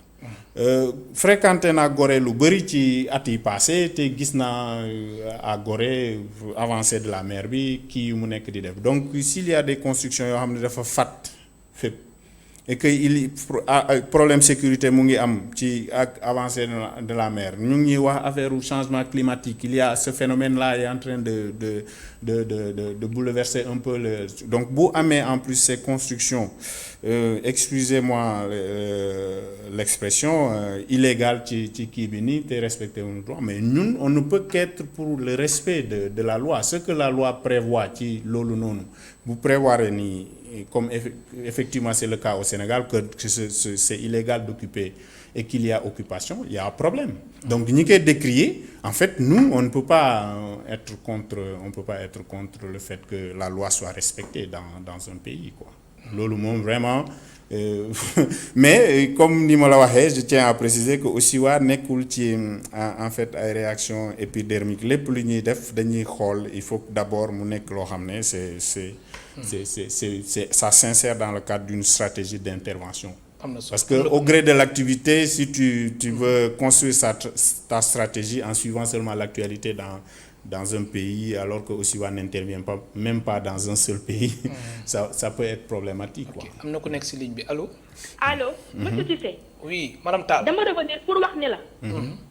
fréquenté naa Gorée lu bëri ci at yi passé te gis naa à Gorée avancée de la mer bi kii mu nekk di def donc s'il y a des constructions yoo xam ne dafa fat fépp et que problème sécurité mu ngi am ci ak avancée de la mer ñu ngi wax affaire u changement climatique il y a ce phénomène là est en train de bouleverser un peu donc bu amee en plus ces constructions excusez-moi l'expression illégale ci kii bi nii te respecter un droit mais ñun on ne peut qu'être pour le respect de la loi ce que la loi prévoit ci loolu noonu bu prévoir ni comme effectivement c'est le cas au Sénégal que c'est illégal d'occuper et qu'il y a occupation il y a un problème donc ñi koy décrier en fait nous on ne peut pas être contre le fait que la loi soit respectée dans un pays quoi. loolu moom vraiment mais comme ni ma la waxee je tiens à préciser que aussi waa nekkul ci en fait ay réaction épidermique lépp lu ñuy def dañuy xool il faut que d'abord mu nekk loo xam ne c'est ça s'insère dans le cadre d'une stratégie d'intervention. Parce que au gré de l'activité, si tu veux construire ta stratégie en suivant seulement l'actualité dans un pays, alors que Osiwa n'intervient pas, même pas dans un seul pays, ça peut être problématique. Quoi. Am na ku nekk ci ligne bi allo. Allô, monsieur Cissé. Oui, madame Tall. dama revenir pour wax ni la.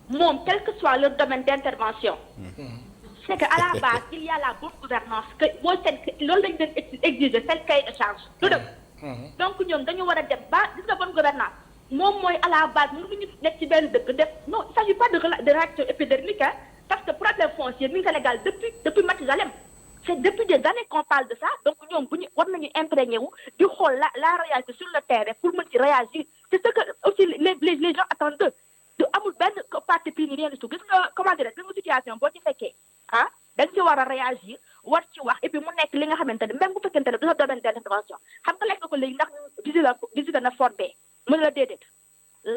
moom quel que soit le domaine d'intervention. c'est que à la base il y a la bonne gouvernance que mooy seen loolu lañ leen exiger seen cahier de charge lu dëgg. donc ñoom dañu war a dem ba gis nga bonne gouvernance moom mooy à la base mënuñu nekk ci benn dëkk def non il s'agit pas de réaction épidermique parce que problème foncier mi ngi Sénégal depuis Mathusalem c'est depuis des années qu'on parle de ça donc ñoom bu ñu war nañu imprégné wu di xool la réalité sur le terrain pour mën ci réagir c'est ce que aussi les gens attendent du amul benn parti pris ni rien du tout gis nga comment dire gis nga situation boo ci fekkee dañ ci war a réagir war ci wax et puis mu nekk li nga xamante ne même bu fekkente ne du sa domaine d'intervention xam nga laaj nga ko léegi ndax visite na Fort Bay mu ne la déedéet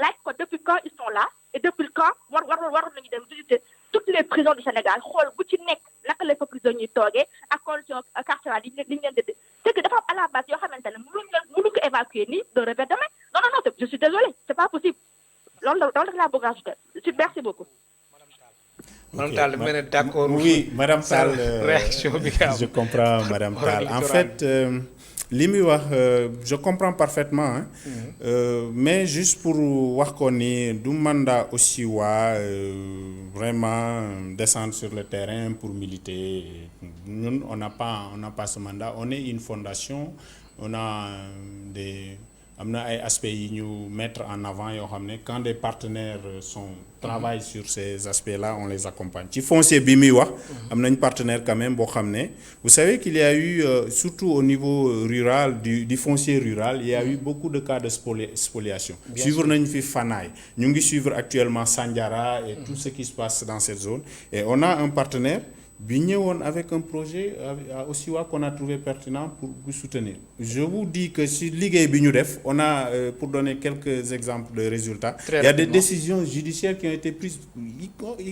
laaj ko depuis quand ils sont là et depuis quand waroon nañu dem visiter toutes les prisons du Sénégal xool bu ci nekk naka la fa prisonniers yi toogee ak conditions carcérales yi ñu leen di c'est que dafa am à la base yoo xamante ne mënuñu ko évacuer nii de revers de main non je suis désolée c'est pas possible loolu laa bëgg a ajouter merci beaucoup. Madame Tall mel d'accord. Oui, Madame Tall, réaction bi nga am. je comprends Madame Tall. En fait, li muy wax je comprends parfaitement hein. Mais juste pour wax ko ni du mandat aussi waa vraiment descendre sur le terrain pour militer. Ñun on n'a pas ce mandat. On est une fondation, on a am na ay aspects yi ñu mettre en avant yoo xam ne quand des partenaires travaillent sur ces aspects-là on les accompagne ci foncier bi muy wax am nañ partenaire quand même boo xam ne vous savez qu'il y a eu surtout au niveau rural du foncier rural il y a eu beaucoup de cas de spoliation suivre nañ fi Fanaay ñu ngi suivre actuellement Sandiara et tout ce qui se passe dans cette zone et on a un partenaire bi ñëwoon avec un projet aussi waa qu'on a trouvé pertinent pour vous soutenir je vous dis que si liggéey bi ñu def on a pour donner quelques exemples de résultats il y a des décisions judiciaires qui ont été prises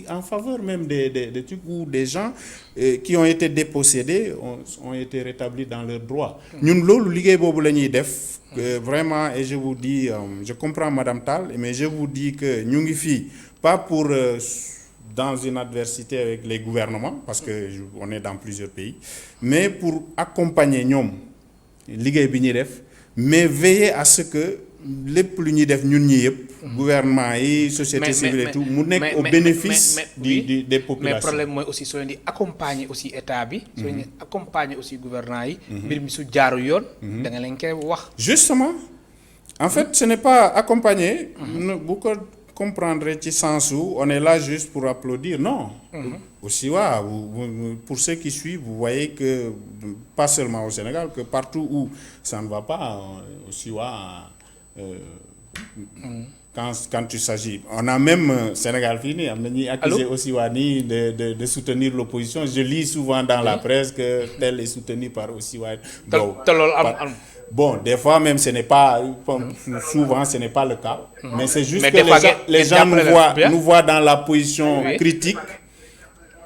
en faveur même des trucs où des gens qui ont été dépossédés ont été rétablis dans leurs droits ñun loolu liggéey boobu la ñuy def vraiment et je vous dis je comprends Madame Tall mais je vous dis que ñu ngi fii pas pour dans une adversité avec les gouvernements parce que on est dans plusieurs pays mais pour accompagner ñoom liggéey bi ñuy def mais veiller à ce que lépp lu ñuy def ñun ñi yëpp gouvernement yi société civile et tout mu nekk au bénéfice des populations mais problème mooy aussi soo leen di accompagner aussi état bi soo leen di accompagner aussi gouvernement yi mbir mi su jaaru yoon da nga leen koy wax justement en fait ce n'est pas accompagner bu ko comprendre ci sens où on est là juste pour applaudir non aussi pour ceux qui suivent vous voyez que pas seulement au Sénégal que partout où ça ne va pas aussi quand il s'agit on a même Sénégal fii nii am na ñuy accuser aussi nii de soutenir l'opposition je lis souvent dans la presse que tel est soutenu par aussi te loolu am Bon, des fois même ce n'est pas souvent ce n'est pas le cas, mais c'est juste mais que les gens nous voient dans la position critique.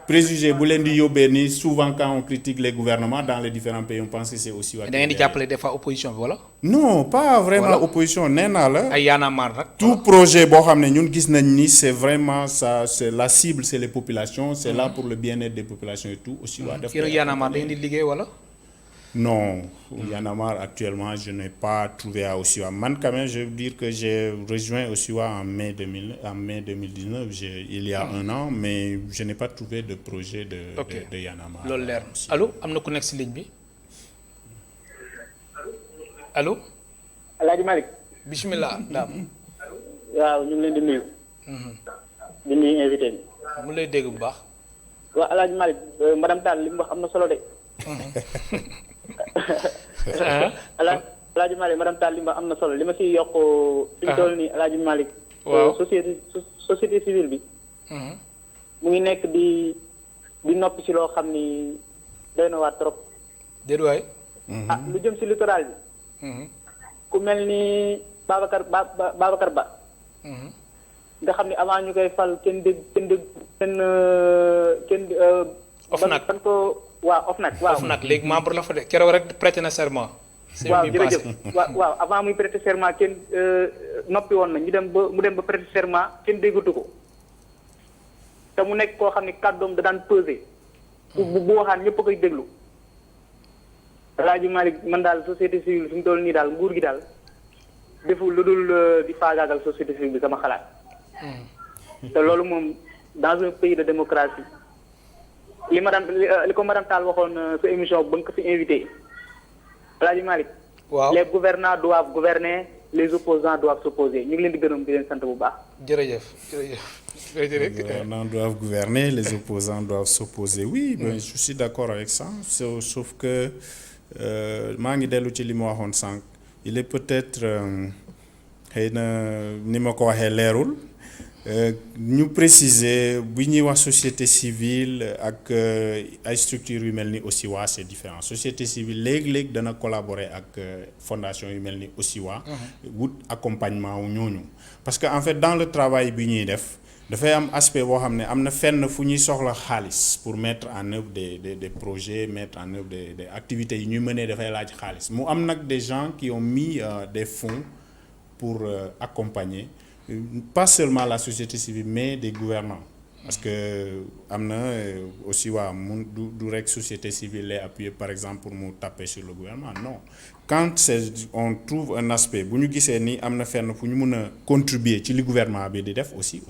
Préjugé bu leen di yóbbee ni souvent quand on critique les gouvernements dans les différents pays on pense que c'est aussi da ngeen di jàppale des fois opposition bi wala. Non, pas vraiment opposition nee naa la. ay Y'en a marre nag. Tout projet boo xam ne ñun gis nañ ni c'est vraiment ça c'est la cible c'est les populations, c'est là pour le bien-être des populations et tout aussi waa def. Y'en a marre da ngeen di liggéey wala. Non, Y'en a marre actuellement, je n'ai pas trouvé à Osiwa. Man, quand même, je veux dire que j'ai rejoint Osiwa en mai 2019, il y a un an, mais je n'ai pas trouvé de projet de Y'en a marre. Loolu leer allo am na ku nekk ci ligne bi allo. Alaaji Malick. bismillah daam. waaw ñu ngi leen di nuyu. di nuyu invité bi. mu lay dégg bu baax. waaw Alaaji Malick madame Tall li mu wax am na solo de. Alaaji Malick madame Tall li ma am na solo li ma siy yokk fi ñu toll nii Alaaji Malick société civile bi mu ngi nekk di noppi si loo xam ni doy na waar trop déet waay lu jëm si littoral bi ku mel ni Babacar Ba. nga xam ne avant ñu koy fal kenn. OFNAC ban ko waaw OFNAC. waaw OFNAC léegi membre la fa de keroog rek prêté na serment. waaw jërëjëf waaw avant muy prêter serment kenn noppi woon na mu dem ba prêter serment kenn déggatu ko te mu nekk koo xam ne kàddoom da daan peser. bu waxaan ñëpp a koy déglu. El Hadj Malick man daal société civile fi mu toll nii daal nguur gi daal deful lu dul di faagaagal société civile bi sama xalaat. te loolu moom dans un pays de démocratie li ko madame Tall waxoon sa émission ba nga ko fi invité. El Hadj Malick. waaw les gouvernants doivent gouverner les opposants doivent s'opposer ñu ngi leen di gërëm di leen sant bu baax. jërëjëf. Les gouvernants doivent gouverner, les opposants doivent s'opposer. Oui, ben, je suis d'accord avec ça. Sauf que maa ngi dellu ci li ma waxoon sànq il est peut-être xëy na ni ma ko waxee leerul ñu préciser bu ñuy wax société civile ak ay structures yu mel ni OSIWA c'est différent société civile léeg-léeg dana collaborer ak fondation yu mel ni OSIWA wut accompagnement wu ñooñu parce que en fait dans le travail bi ñuy def dafay am aspect boo xam ne am na fenn fu ñuy soxla xaalis pour mettre en œuvre des projets mettre en œuvre des activités yi ñuy mënee dafay laaj xaalis mu am nag des gens qui ont mis des fonds pour accompagner pas seulement la société civile mais des gouvernants parce que am na aussi du rek société civile lay appuyer par exemple pour mu taper sur le gouvernement non quand on trouve un aspect bu ñu gisee ni am na fenn fu ñu mun a contribuer ci li gouvernement bi di def aussi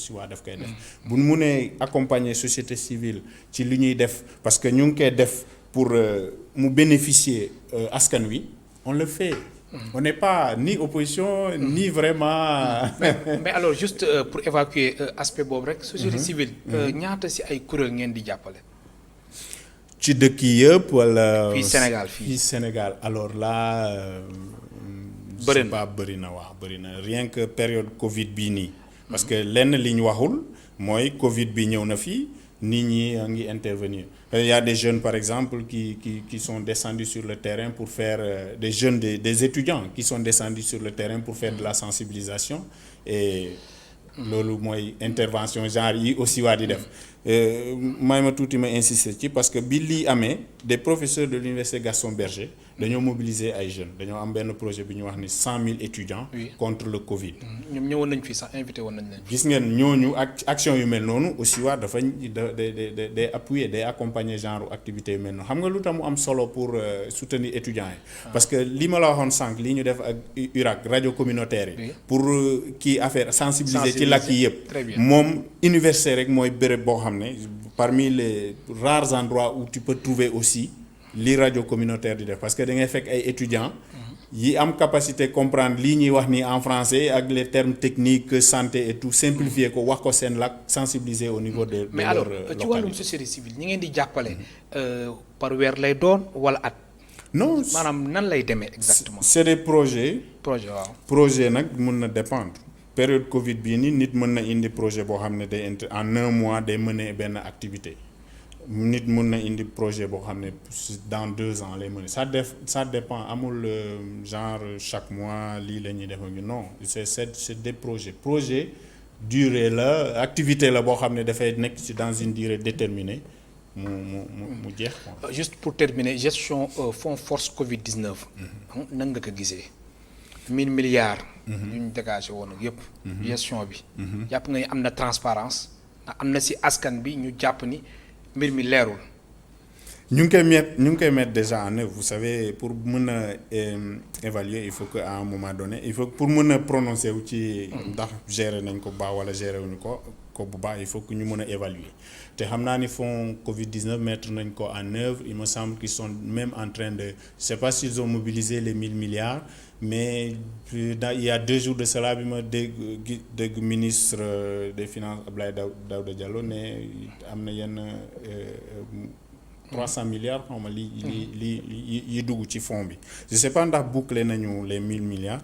waa daf koy def bu ñu munee accompagner société civile ci li ñuy def parce que ñu ngi koy def pour mu bénéficier askan wi on le fait. On n'est pas ni opposition ni vraiment. mais alors juste pour évacuer aspect boobu rek. société civile. ñaata ci ay kuréel ngeen di jàppale. ci dëkk yi yëpp wala. fii Sénégal fii Sénégal alors là. bëri na bëri na waaw bëri na rien que période Covid bii nii. parce que lenn li ñu waxul mooy Covid bi ñëw na fii nit ñi ngi intervenir. Il y a des jeunes par exemple qui sont descendus sur le terrain pour faire des jeunes des étudiants qui sont descendus sur le terrain pour faire de la sensibilisation et loolu mooy intervention genre yi aussi waa di def may ma tuuti ma insister ci parce que bi lii amee des professeurs de l'université Gaston Berger dañoo mobiliser ay jeunes dañoo am benn projet bi ñu wax ni 100 000 étudiants contre le Covid. ñoom ñëwoon nañ fii sax invité woon nañ leen. gis ngeen ñooñu ak action yu mel noonu aussi waa dafa day appuyer day accompagner genre activité yu mel noonu xam nga lu tax mu am solo pour soutenir étudiants yi. parce que li ma la waxoon sànq li ñu def ak URAC rajo communautaire yi. pour kii affaire sensibiliser ci làkk yi yëpp. moom université rek mooy béréb boo xam ne parmi les rares endroits où tu peux trouver aussi li rajo communautaire di def parce que da ngay fekk ay étudiants yi am capacité comprendre lii ñuy wax ni en français ak les termes techniques santé et tout simplifier ko wax ko seen làkk sensibiliser au niveau de mais alors ci wàllum société civile ñi ngeen di jàppale par weer lay doon wala at. non maanaam nan lay demee exactement. c'est des projets. waaw projet nag mun na dépendre. période Covid bii nii nit mën na indi projet boo xam ne day en un mois day mener benn activité nit mën na indi projet boo xam ne dans 2 ans lay mener ça dépend amul genre chaque mois lii la ñuy def non c'est des projet durée la activité la boo xam ne dafay nekk ci dans une durée déterminée mu jeex quoi. juste pour terminer gestion fonds force Covid 19. nan nga ko gisee. 1000 milliards. yu ñu dégagé woon ak yëpp. gestion bi. jàpp nga ni am na transparence am na ci askan bi ñu jàpp ni mbir mi leerul. ñu ngi koy mettre déjà en œuvre vous savez pour mën a évaluer il faut que à un moment donné il faut pour mën a prononcer wu ci. ndax gérer nañ ko baax wala gérer wuñu ko bu baax il faut que ñu mën a évaluer te xam naa ni fonds Covid 19 mettre nañ ko en œuvre il me semble qu'ils sont même en train de je sais pas s'ils ont mobilisé les 1000 milliards. mais il y a 2 jours de cela bi ma dégg ministre des finances Abdoulaye Daouda Diallo ne am na yenn 300 milliards xaw ma li dugg ci fonds bi je sais pas ndax boucler nañu les 1000 milliards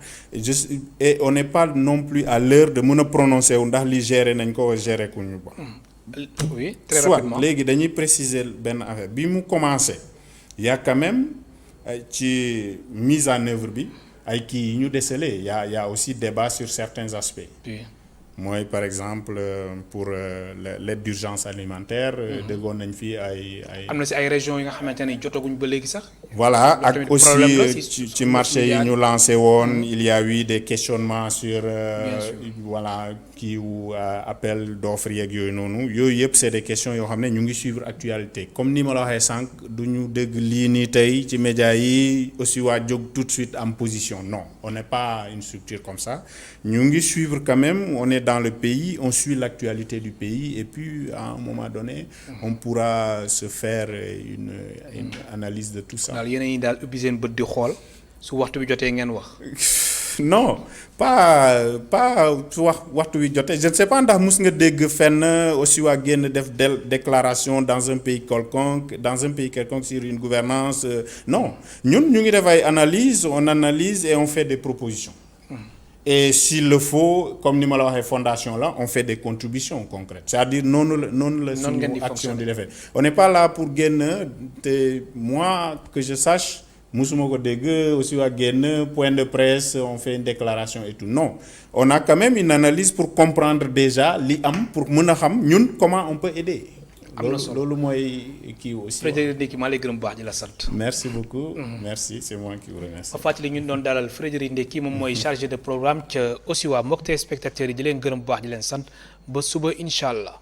et on n'est pas non plus à l'heure de mën a prononcer wu ndax li gérer nañ ko gérer ku ñu ba. oui très rapidement soit léegi dañuy préciser benn affaire bi mu commencé il y a quand même ci mise en œuvre bi ay kii yi ñu décelé y a aussi débat sur certains aspects. Oui. mooy par exemple pour l'aide d'urgence alimentaire. déggoon nañ fi ay. am na si ay régions yi nga xamante ne jotaguñ ba léegi sax. voilà ak problème la aussi ci marché yi ñu lancé woon il y a eu des questionnements sur voilà kii wu appel d'offres yeeg yooyu noonu yooyu yëpp c'est des questions yoo xam ne ñu ngi suivre actualité comme ni ma la waxee sànq du ñu dégg lii nii tey ci médias yi aussi waa jóg tout de suite en position non on n'est pas une structure comme ça ñu ngi suivre quand même on est dans le pays on suit l'actualité du pays et puis à un moment donné on pourra se faire une analyse de tout ça. daal yéen a ngi daal ubbi seen bët di xool su waxtu bi jotee ngeen wax. non pas su waxtu wi jotee je ne sais pas ndax mus nga dégg fenn aussi waa génn def déclaration dans un pays quelconque sur une gouvernance non ñun ñu ngi def ay analyse on analyse et on fait des propositions. Et s'il le faut comme ni ma la waxee fondation là on fait des contributions concrètes c'est-à-dire noonu la suñu action di defee on n'est pas là pour génn te moi que je sache musuma ko dégg aussi waa génn point de presse on fait une déclaration et tout non on a quand même une analyse pour comprendre déjà li am pour mën a xam ñun comment on peut aider. am na solo loolu mooy kii aussi. Frédéric Ndéki maa lay gërëm bu baax di la sant. merci beaucoup. merci c'est moi qui vous remercie. fa fàttali ñu doon dalal Frédéric Ndéki moom mooy chargé de programme ca OSIWA mbokk téléspectateurs yi di leen gërëm bu baax di leen sant ba suba incha allah.